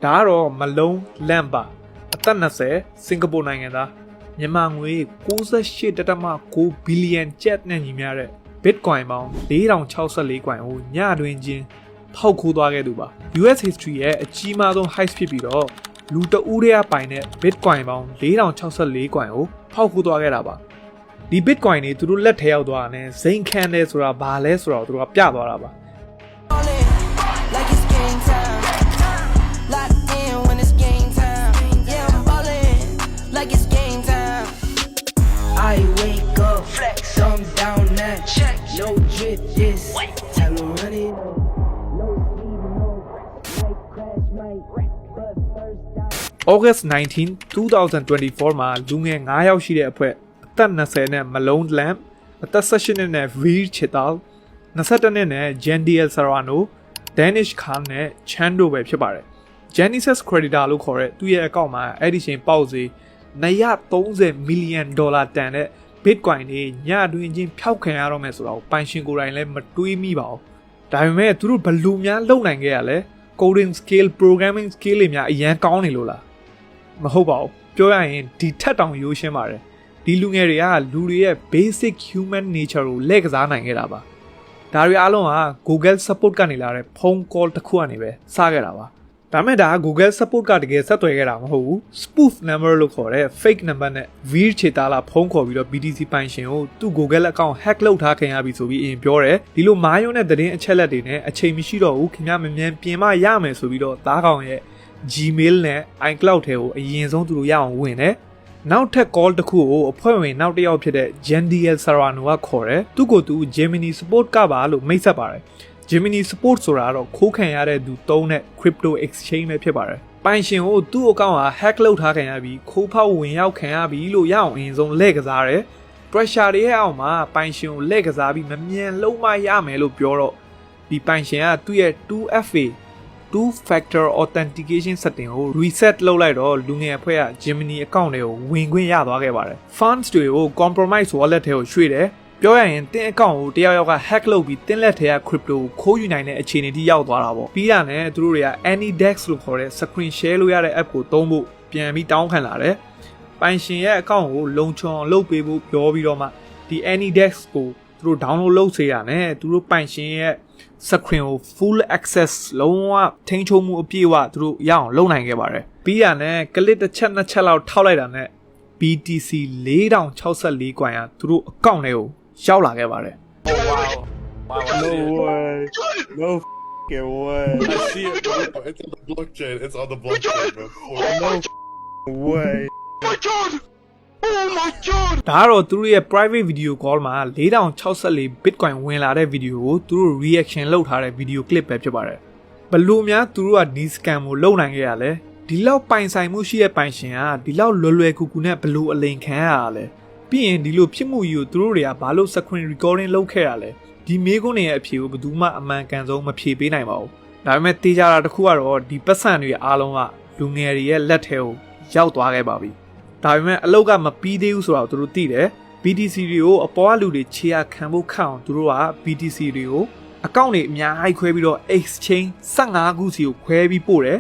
ဒါကတော့မလုံးလန့်ပါအသက်20စင်ကာပူနိုင်ငံသားမြန်မာငွေ68.9 ဘီလီယံကျပ်နဲ့ညီမျှတဲ့ Bitcoin ပေါင်း4064 coin ကိုညတွင်ချင်းဖောက်ခိုးသွားခဲ့သူပါ US history ရဲ့အကြီးမားဆုံး heist ဖြစ်ပြီးတော့လူတဦးတည်းပိုင်တဲ့ Bitcoin ပေါင်း4064 coin ကိုဖောက်ခိုးသွားခဲ့တာပါဒီ Bitcoin တွေသူတို့လက်ထဲရောက်သွားတာနဲ့ဇိမ်ခံတယ်ဆိုတာဘာလဲဆိုတော့သူတို့ကပြသွားတာပါI wake up, flex, thumb down now, check, no drip, this, tell me run it, no sleep, no, might crash, might, but first August 19, 2024 မှာလူငယ်9ယောက်ရှိတဲ့အဖွဲ့အသက်20နဲ့မလုံးလမ်အသက်18နဲ့ Veer Chital 21နဲ့ Jandiel Serrano Danish Khan နဲ့ Chando ပဲဖြစ်ပါတယ် Genesis Creditor လို့ခေါ်တဲ့သူ့ရဲ့အကောင့်မှာအဲ့ဒီချိန်ပေါက်စေ$130 million တန်တဲ့ Bitcoin တွေညတွင်ချင်းဖျောက်ခံရတော့မယ်ဆိုတော့ပိုင်ရှင်ကိုယ်တိုင်လည်းမတွေးမိပါဘူးဒါပေမဲ့သူတို့ဘယ်လိုများလုပ်နိုင်ခဲ့ရလဲ coding skill programming skill တွေများအရန်ကောင်းနေလို့လားမဟုတ်ပါဘူးပြောရရင်ဒီထက်တောင်ရိုးရှင်းပါတယ်ဒီလူငယ်တွေကလူတွေရဲ့ basic human nature ကိုလက်ကစားနိုင်ခဲ့တာပါဒါတွေအားလုံးက Google support ကနေလာတဲ့ phone call တစ်ခုကနေပဲစခဲ့တာပါဒါမဲ့ဒါ Google support ကတကယ်ဆက်သွယ်ခဲ့တာမဟုတ်ဘူး spoof number လို့ခေါ်တဲ့ fake number နဲ့ Veer Chital ဖုန်းခေါ်ပြီးတော့ BTC ပိုင်ရှင်ကိုသူ့ Google account hack လုပ်ထားခင်ရပြီဆိုပြီးအရင်ပြောတယ်ဒီလိုမာယုံတဲ့သတင်းအချက်လက်တွေနဲ့အချိန်မရှိတော့ဘူးခင်ဗျမမြန်ပြင်မရမယ်ဆိုပြီးတော့သားကောင်ရဲ့ Gmail နဲ့ iCloud ထဲကိုအရင်ဆုံးသူတို့ရအောင်ဝင်တယ်နောက်ထပ် call တစ်ခုကိုအဖွဲ့ဝင်နောက်တစ်ယောက်ဖြစ်တဲ့ Jandiel Serrano ကခေါ်တယ်သူ့ကိုသူ Gemini support ကပါလို့မိတ်ဆက်ပါတယ်Gemini support ဆိုတာတော့ခိုးခံရတဲ့သူသုံးတဲ့ crypto exchange ပဲဖြစ်ပါတယ်။ပိုင်ရှင်ကိုသူ့အကောင့်ဟာ hack လုပ်ထားခံရပြီးခိုးဖောက်ဝင်ရောက်ခံရပြီးလို့ရအောင်အရင်ဆုံးလက်ကစားတယ်။ pressure တွေရဲ့အောက်မှာပိုင်ရှင်ကိုလက်ကစားပြီးမမြန်လုံးမရမယ်လို့ပြောတော့ဒီပိုင်ရှင်ကသူ့ရဲ့ 2FA two factor authentication setting ကို reset လုပ်လိုက်တော့လူငယ်အဖွဲ့က Gemini account တွေကိုဝင်ခွင့်ရသွားခဲ့ပါတယ်။ funds တွေကို compromise wallet ထဲကိုရွှေ့တယ်ပြောရရင်တင်းအကောင့်ကိုတယောက်က hack လုပ်ပြီးတင်းလက်ထဲက crypto ကိုခိုးယူနိုင်တဲ့အခြေအနေထိရောက်သွားတာပေါ့ပြီးတာနဲ့သူတို့တွေက AnyDex လို့ခေါ်တဲ့ screen share လို့ရတဲ့ app ကိုသုံးဖို့ပြန်ပြီးတောင်းခံလာတယ်ပိုင်ရှင်ရဲ့အကောင့်ကိုလုံခြုံလုပ်ပေးဖို့ပြောပြီးတော့မှဒီ AnyDex ကိုသူတို့ download လုပ်စေရနဲ့သူတို့ပိုင်ရှင်ရဲ့ screen ကို full access လုံးဝထိန်းချုပ်မှုအပြည့်အဝသူတို့ရအောင်လုပ်နိုင်ခဲ့ပါတယ်ပြီးတာနဲ့ click တစ်ချက်နှစ်ချက်လောက်ထောက်လိုက်တာနဲ့ BTC 4064 coin ကသူတို့အကောင့်တွေကိုရောက်လာခဲ့ပါတယ် No way. No f***ing way. I see it, bro. It's on the blockchain. It's on the blockchain, bro. No way. Oh my god! Oh my god! ဒါကတော့သူတို့ရဲ့ private video call မှာ4064 Bitcoin ဝင်လာတဲ့ video ကိုသူတို့ reaction လုပ်ထားတဲ့ video clip ပဲဖြစ်ပါတယ်ဘလို့များသူတို့ကဒီ scam ကိုလုပ်နိုင်ခဲ့ရလဲဒီလောက်ပိုင်ဆိုင်မှုရှိတဲ့ပိုင်ရှင်ကဒီလောက်လွယ်လွယ်ကူကူနဲ့ဘလို့အလိန်ခံရတာလဲပြီးရင်ဒီလိုဖြစ်မှုကြီးကိုသူတို့တွေကဘာလို့ screen recording လုပ်ခဲ့ရလဲဒီမေးခွန်းတွေရဲ့အဖြေကိုဘယ်သူမှအမှန်ကန်ဆုံးမဖြေပေးနိုင်ပါဘူးဒါပေမဲ့တေးကြတာတစ်ခုကတော့ဒီပတ်စံတွေအားလုံးကလူငယ်တွေရဲ့လက်ထဲကိုရောက်သွားခဲ့ပါပြီဒါပေမဲ့အလောက်ကမပြီးသေးဘူးဆိုတော့သူတို့သိတယ် BTC တွေကိုအပေါ်ကလူတွေခြေရခံဖို့ခန့်အောင်သူတို့က BTC တွေကိုအကောင့်တွေအများကြီးခွဲပြီးတော့ exchange 15ခုစီကိုခွဲပြီးပို့တယ်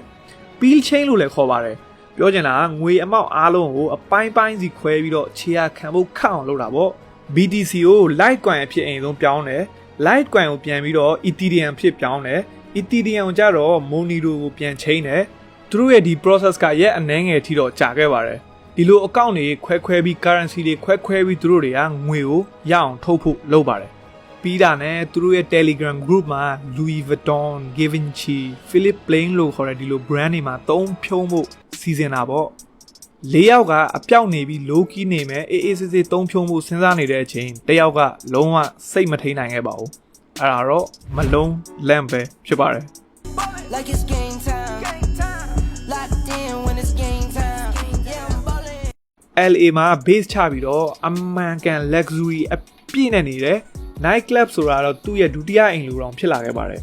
Peel chain လို့လည်းခေါ်ပါတယ်ပြောချင်တာငွေအမောက်အားလုံးကိုအပိုင်းပိုင်းစီခွဲပြီးတော့ခြေရခံဖို့ခန့်အောင်လုပ်တာပေါ့ BTC ကို Litecoin အဖြစ်အရင်ဆုံးပြောင်းတယ် Litecoin ကိုပြန်ပြီးတော့ Ethereum ဖြစ်ပြောင်းတယ် Ethereum ကိုကြတော့ Monero ကိုပြန်ချိန်တယ်သူတို့ရဲ့ဒီ process ကရက်အနည်းငယ်ထိတော့ကြာခဲ့ပါတယ်ဒီလိုအကောင့်တွေခွဲပြီး currency တွေခွဲပြီးသူတို့တွေကငွေကိုရအောင်ထုတ်ဖို့လုပ်ပါတယ်ပြီးတာနဲ့သူတို့ရဲ့ Telegram group မှာ Louis Vuitton, Givenchy, Philippe Plein လို့ခေါ်တဲ့ဒီလို brand တွေမှာသုံးဖြုံးဖို့စီစဉ်တာပေါ့၄ယောက်ကအပြောက်နေပြီး low key နေမယ်အေးအေးဆေးဆေးသုံးဖြုံးဖို့စဉ်းစားနေတဲ့အချိန်တစ်ယောက်ကလုံးဝစိတ်မထိန်နိုင်ခဲ့ပါဘူးအဲ့ဒါတော့မလုံးလန့်ပဲဖြစ်ပါတယ် like it's game time. Locked in when it's game time. Yeah, I'm ballin'. LA မှာ base ချပြီးတော့အမှန်ကန် luxury အပြည့်နဲ့နေတဲ့ night club ဆိုတာတော့သူ့ရဲ့ဒုတိယအိမ်လိုတောင်ဖြစ်လာခဲ့ပါတယ်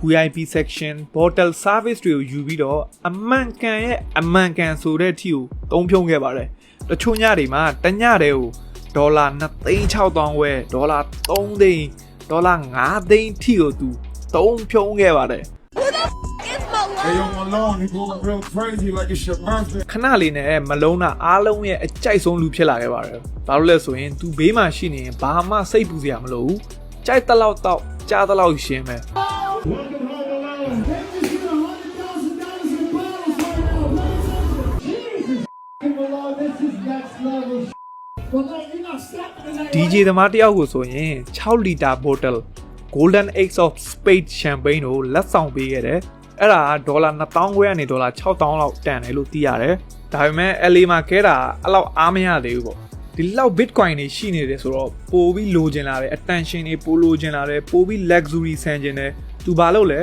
VIP section bottle service တွေကိုယူပြီးတော့အမှန်ကန်ရဲ့အမှန်ကန်ဆိုတဲ့အထိကိုသုံးဖြုံးခဲ့ပါတယ်တချို့ညတွေမှာတညတည်းကိုဒေါ်လာ2,600,000ဝယ်ဒေါ်လာ3သိန်းဒေါ်လာ5သိန်းထိကိုသူသုံးဖြုံးခဲ့ပါတယ် Who the f is Malone? Hey, yo, Malone, he going real crazy like it's your birthday. ခဏလေးနဲ့မလုံးတာအားလုံးရဲ့အကြိုက်ဆုံးလူဖြစ်လာခဲ့ပါတယ်။ဘာလို့လဲဆိုရင် तू ဘေးမှာရှိနေရင်ဘာမှစိတ်ပူစရာမလိုဘူး။ကြိုက်တဲ့လောက်တော့ကြားတဲ့လောက်ရှင်းပဲ။ DJ သမားတယောက်ကိုဆိုရင်6လီတာ bottle Golden Ace of Spades champagne ကိုလက်ဆောင်ပေးခဲ့တယ်။အဲ့ဒါဒေါ်လာ2000ခွဲကနေဒေါ်လာ6000လောက်တန်တယ်လို့သိရတယ်။ဒါပေမဲ့ LA မှာခဲတာအဲ့လောက်အားမရသေးဘူးပေါ့။ဒီလောက် Bitcoin တွေရှိနေတယ်ဆိုတော့ပိုပြီးလိုချင်လာတယ် attention တွေပိုလိုချင်လာတယ်ပိုပြီး luxury ဆန်ချင်တယ်။ तू ဘာလုပ်လဲ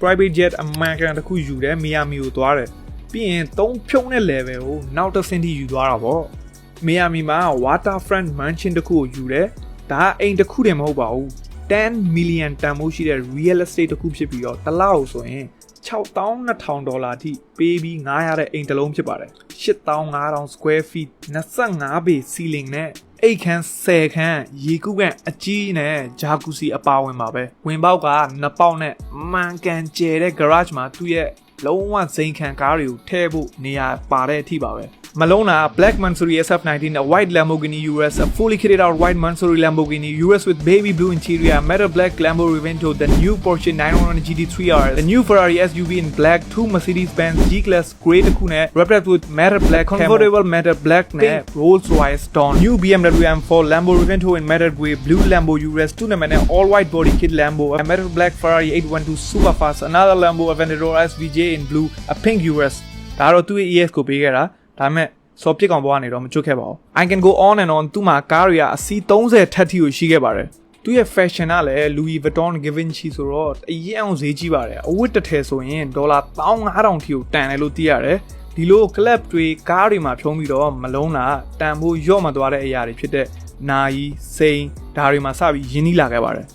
private jet American တခုယူတယ် Miami ကိုသွားတယ်။ပြီးရင်3ဖြုံးတဲ့ level ကိုနောက်တစ်ဆင့်ထိယူသွားတာပေါ့။ Miami မှာ waterfront mansion တခုကိုယူတယ်။ဒါအိမ်တစ်ခုတည်းမဟုတ်ပါဘူး။ 10 million တန်ဖိုးရှိတဲ့ real estate တခုဖြစ်ပြီးတော့တစ်လောက်ဆိုရင်$62,000အထိပေးပြီးငားရတဲ့အိမ်တစ်လုံးဖြစ်ပါတယ်8500 square feet 25 ပေ ceiling နဲ့အိတ်ခန်း10ခန်းရေကူးကန်အကြီးနဲ့ဂျာကူစီအပါဝင်ပါပဲဝင်ပေါက်က2ပေါက်နဲ့မှန်ကန်ကျဲတဲ့ garage မှာသူ့ရဲ့လုံးဝဇိမ်ခံကားတွေကိုထည့်ဖို့နေရာပါတဲ့အထိပါပဲMalona, black Mansory SF19, a white Lamborghini US, a fully kitted out white Mansory Lamborghini US with baby blue interior, metal black Lambo Revento, the new Porsche 911 GT3R, the new Ferrari SUV in black, 2 Mercedes-Benz G-Class Grey Takune, wrapped with matte black, comfortable matte black, pink Rolls-Royce Dawn, new BMW M4, Lambo Revento in matte grey, blue Lambo US, 2 all-white body kit Lambo, a metal black Ferrari 812 Superfast, another Lambo Aventador SVJ in blue, a pink US. Daro 2 ES ko pegera. ဒါမဲ့စော်ပြစ်ကောင်ဘွားနေတော့မချွတ်ခဲ့ပါဘူး I can go on and on သူ့မှာကားတွေကအစီး30ထက်ထိကိုရှိခဲ့ပါတယ်သူ့ရဲ့ fashion ကလည်း Louis Vuitton Givenchy ဆိုတော့အရင်အောင်ဈေးကြီးပါတယ်အဝတ်တစ်ထည်ဆိုရင်ဒေါ်လာ1500ထိကိုတန်တယ်လို့သိရတယ်ဒီလို club တွေကားတွေမှာဖြုံးပြီးတော့မလုံးတာတန်ဖို့ရော့မသွားတဲ့အရာတွေဖြစ်တဲ့နာယီစိန်ဒါတွေမှာစပြီးရင်းနှီးလာခဲ့ပါတယ်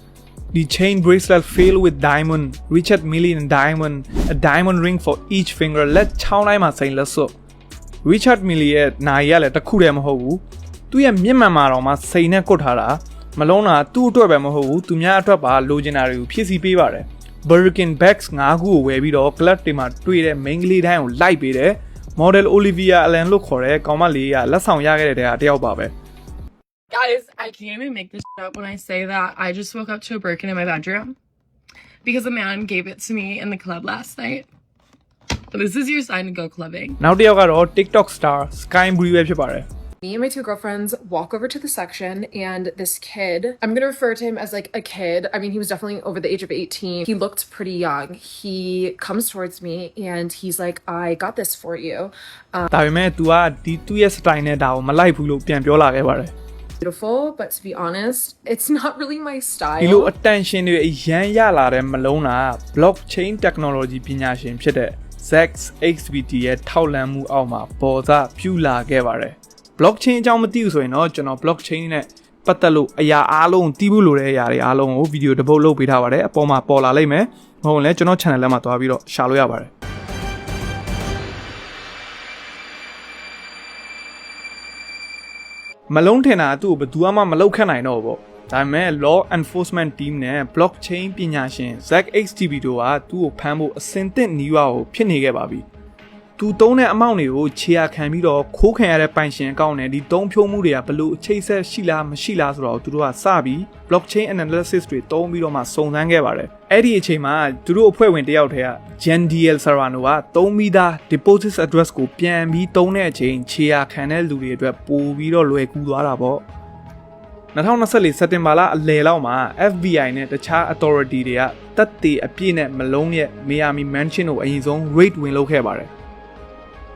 The chain bracelet filled with diamond, Richard Mille diamond, a diamond ring for each finger. Let 6တိုင်းမှာစိန်လက်စွပ်Richard Mille ရဲ့နာရီကလည်းတစ်ခုတည်းမဟုတ်ဘူးသူ့ရဲ့မျက်မှန်မှာတော့မှစိန်နဲ့ကုတ်ထားတာမလုံးတာသူ့အတွက်ပဲမဟုတ်ဘူးသူများအတွက်ပါလိုချင်တာတွေကိုဖြည့်ဆည်းပေးပါတယ် Birkin bags 5ခုကိုဝယ်ပြီးတော့ club တွေမှာတွေ့တဲ့ main ကလေးတိုင်းကိုလိုက်ပေးတယ် model Olivia Allen လို့ခေါ်တဲ့ကောင်မလေးကလက်ဆောင်ရခဲ့တဲ့တယောက်ပါပဲ Guys, I can't even make this up when I say that I just woke up to a Birkin in my bedroom because a man gave it to me in the club last night. But this is your sign to go clubbing. နောက်တစ်ယောက်ကတော့ TikTok star Sky Bree ပဲဖြစ်ပါတယ် Me and my two girlfriends walk over to the section and this kid, I'm going to refer to him as like a kid. I mean, he was definitely over the age of 18. He looked pretty young. He comes towards me and he's like, I got this for you. ဒါပေမဲ့ तू ကဒီသူ့ရဲ့ style နဲ့ဒါကိုမလိုက်ဘူးလို့ပြန်ပြောလာခဲ့ပါတယ် Beautiful, but to be honest, it's not really my style. ဒီလို attention တွေအရန်ရလာတဲ့မလုံးတာ blockchain technology ပညာရှင်ဖြစ်တဲ့ Zack XBT ရဲ့ထောက်လန့်မှုအောက်မှာပေါ်စားပြုလာခဲ့ပါတယ် blockchain အကြောင်းမသိဘူးဆိုရင်တော့ကျွန်တော် blockchain နဲ့ပတ်သက်လို့အရာအားလုံးသိဖို့လိုတဲ့အရာတွေအားလုံးကိုဗီဒီယိုတစ်ပုဒ်လုပ်ပေးထားပါတယ်အပေါ်မှာပေါ်လာလိမ့်မယ်မဟုတ်လဲကျွန်တော် channel ထဲမှာသွားပြီးတော့ရှာလို့ရပါတယ်မလုံးထင်တာသူ့ကိုဘယ်သူမှမလောက်ခတ်နိုင်တော့ဘူးဒါပေမဲ့ law enforcement team နဲ့ blockchain ပညာရှင် Zack XTB တို့ကသူ့ကိုဖမ်းဖို့အစင်သင့်နီးရွာကိုဖြစ်နေခဲ့ပါပြီသူသုံးတဲ့အမောင့်တွေကိုခြေရာခံပြီးတော့ခိုးခံရတဲ့ပိုင်ရှင်အကောင့်နဲ့ဒီသုံးဖြိုးမှုတွေကဘလို့အချိတ်ဆက်ရှိလားမရှိလားဆိုတော့သူတို့ကစပြီး blockchain analysis တွေသုံးပြီးတော့မှစုံစမ်းခဲ့ပါတယ်အဲ့ဒီအချိန်မှာသူတို့အဖွဲ့ဝင်တယောက်တည်းက JanDL Serrano ကသုံးပြီးသား deposit address ကိုပြန်ပြီးသုံးတဲ့အချိန်ခြေရာခံတဲ့လူတွေအတွက်ပိုပြီးတော့လွယ်ကူသွားတာပေါ့2024စက်တင်ဘာလအလယ်လောက်မှာ FBI နဲ့တခြား authority တွေကတပ်တွေအပြည့်နဲ့မလုံးရဲ့ Miami Mansion ကိုအရင်ဆုံး raid ဝင်လုပ်ခဲ့ပါတယ်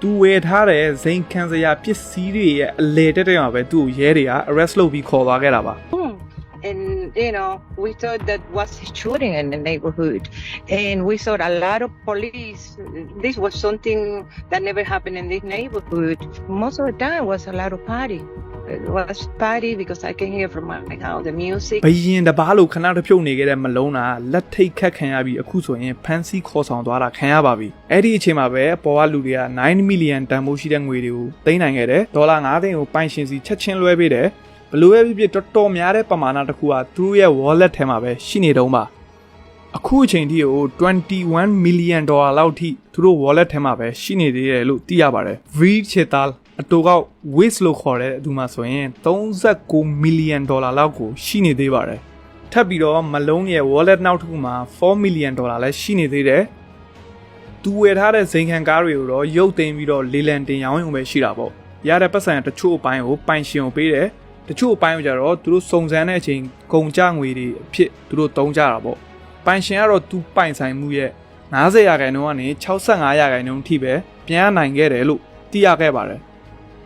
သူဝယ်ထားတဲ့ဇိမ်ခံစရာပစ္စည်းတွေရဲ့အလေတက်တဲ့မှာပဲသူ့ကိုရဲတွေက arrest လုပ်ပြီးခေါ်သွားခဲ့တာပါ And you know, we thought that was shooting in the neighborhood, and we saw a lot of police. This was something that never happened in this neighborhood. Most of the time was a lot of party. It was party because I can hear from my house the music. ဘယင်တပားလို့ခဏတစ်ဖြုတ်နေခဲ့တဲ့မလုံးတာလက်ထိတ်ခတ်ခံရပြီးအခုဆိုရင်ဖန်စီခေါ်ဆောင်သွားတာခံရပါပြီအဲ့ဒီအချိန်မှာပဲပေါ်ကလူတွေက9 million တန်ဖိုးရှိတဲ့ငွေတွေကိုသိမ်းနိုင်ခဲ့တယ်ဒေါ်လာ9သိန်းကိုပိုင်ရှင်စီချက်ချင်းလွှဲပေးတယ်ဘလို့ပဲဖြစ်တော်တော်များတဲ့ပမာဏတစ်ခုကသူတို့ရဲ့ wallet ထဲမှာပဲရှိနေတုံးပါ အခုအချိန်ထိကို$21 million လောက်ထိသူတို့ wallet ထဲမှာပဲရှိနေသေးတယ်လို့သိရပါတယ် Veer Chetal အတူကောက် Wiz လို့ခေါ်တဲ့သူမှဆိုရင်$39 million လောက်ကိုရှိနေသေးပါတယ်ထပ်ပြီးတော့မလုံးရဲ့ wallet နောက်တစ်ခုမှာ$4 million လည်းရှိနေသေးတယ်သူဝယ်ထားတဲ့ဇိမ်ခံကားတွေကိုတော့ရုပ်သိမ်းပြီးတော့လေလံတင်ရောင်းရုံပဲရှိတာပေါ့ရတဲ့ပတ်စံတချို့အပိုင်းကိုပိုင်ရှင်ကိုပေးတယ်တချို့အပိုင်းကိုကြတော့သူတို့စုံစမ်းတဲ့အချိန်ကုန်ကြငွေတွေအဖြစ်သူတို့သုံးကြတာပေါ့ပိုင်ရှင်ကတော့သူပိုင်ဆိုင်မှုရဲ့90%ကနေ65%ထိပဲပြန်နိုင်ခဲ့တယ်လို့သိရခဲ့ပါတယ်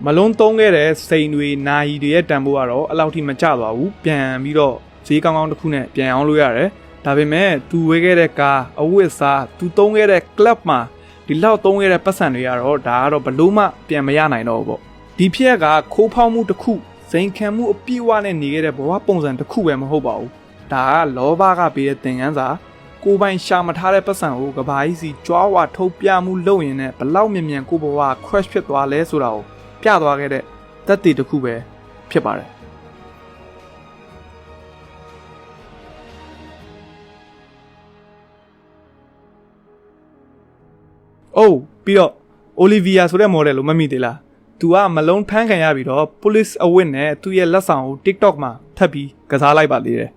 မလုံးသုံးခဲ့တဲ့စိန်တွေနာယီတွေရဲ့တန်ဖိုးကတော့အဲ့လောက်ထိမကျသွားဘူးပြန်ပြီးတော့ဈေးကောင်းကောင်းတစ်ခုနဲ့ပြန်အောင်လို့ရတယ်ဒါပေမဲ့သူဝယ်ခဲ့တဲ့ကားအဝတ်အစားသူသုံးခဲ့တဲ့ club မှာဒီလောက်သုံးခဲ့တဲ့ပတ်စံတွေကတော့ဒါကတော့ဘလို့မှပြန်မရနိုင်တော့ဘူးပေါ့ဒီဖြစ်ရကခိုးဖောက်မှုတစ်ခုစိန်ခံမှုအပြည့်အဝနဲ့နေခဲ့တဲ့ဘဝပုံစံတစ်ခုပဲမဟုတ်ပါဘူးဒါကလောဘကပေးတဲ့သင်ခန်းစာကိုပိုင်ရှာမထားတဲ့ပတ်စံကိုကဘာကြီးစီကြွားဝါထုတ်ပြမှုလုပ်ရင်လည်းဘလောက်မြင်မြန်ကိုဘဝ crash ဖြစ်သွားလဲဆိုတာကိုပြသွားခဲ့တဲ့သက်သေတစ်ခုပဲဖြစ်ပါတယ်အိုးပြီးတော့ Olivia ဆိုတဲ့ model လို့မမိသေးလားသူကမလုံးဖမ်းခံရပြီးတော့ police အဝတ်နဲ့သူ့ရဲ့လက်ဆောင်ကို TikTok မှာထပ်ပြီးကစားလိုက်ပါသေးတယ်